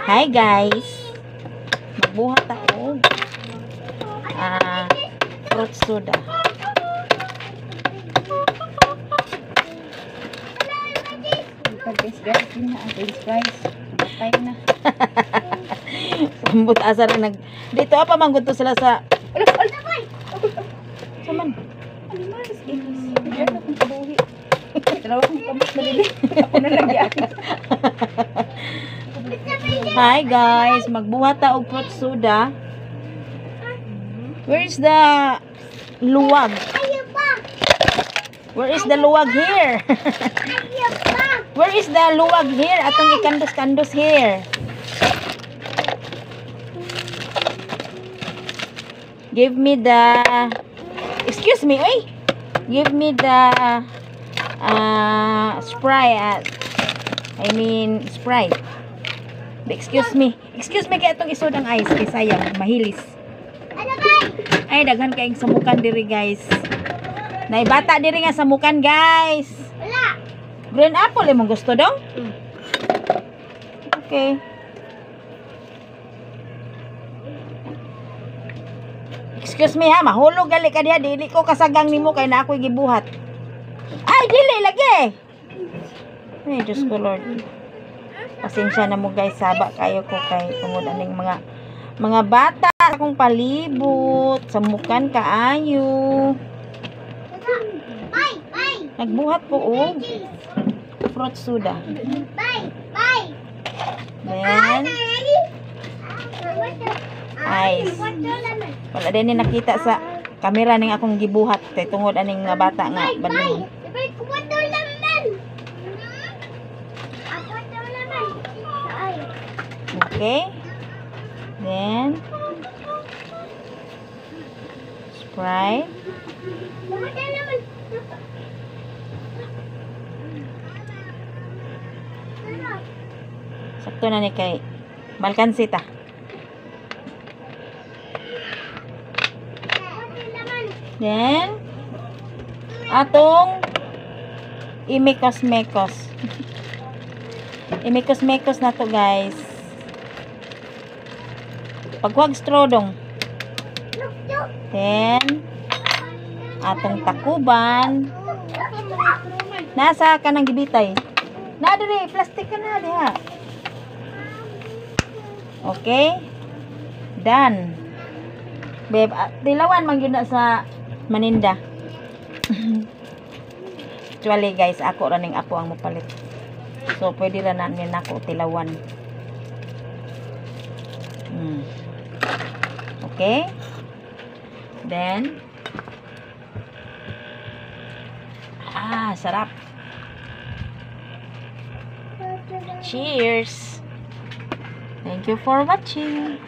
Hi guys. Magbuhat ako. Fruit soda. Guys, yun na ang French fries. Patay na. Pambut asa rin nag... Dito apa mangguto sila sa... Saman. Bigyan akong kabuhi. Dalawang kamot malili. Ako na lang yan. Hi guys, magbuhat ta og fruit soda. Where is the luwag? Where is the luwag here? Where is the luwag here? Atong ikandos-kandos here. Give me the... Excuse me, oy. Give me the Sprite. I mean, Sprite. Excuse me. Excuse me kaya itong isod ang ice. Kaya sayang, mahilis. Ay, daghan kayong samukan diri guys. Naibata diri nga samukan guys. Green apple mong gusto dong? Okay. Excuse me ha, mahulog gali ka diha, dili ko kasagang nimo kay na ako'y gibuhat. Ay, dili lagi. Ay, Diyos ko Lord. Pasensya na mo guys, saba kayo ko kay tungod aning mga bata akong palibot, samukan kaayo. Nagbuhat ko og fruit soda. Then ice. Wala din ni nakita sa kamera ning akong gibuhat kay tungod aning nga bata nga badlong. Okay. Then Sprite. Sakto na ni kay Balkansita. Then atong imikos-mekos. Imikos-mekos na to guys. Pagwag straw dong. Then atong takuban. Nasa kanang gibitay. Na diri, plastic ka na diha. Okay? Done. Babe, tilawan man gyud na sa maninda. Actually guys, ako ra ning apo ang mopalit. So pwede ra na nin ako tilawan. Okay? Then sarap. Cheers. Thank you for watching.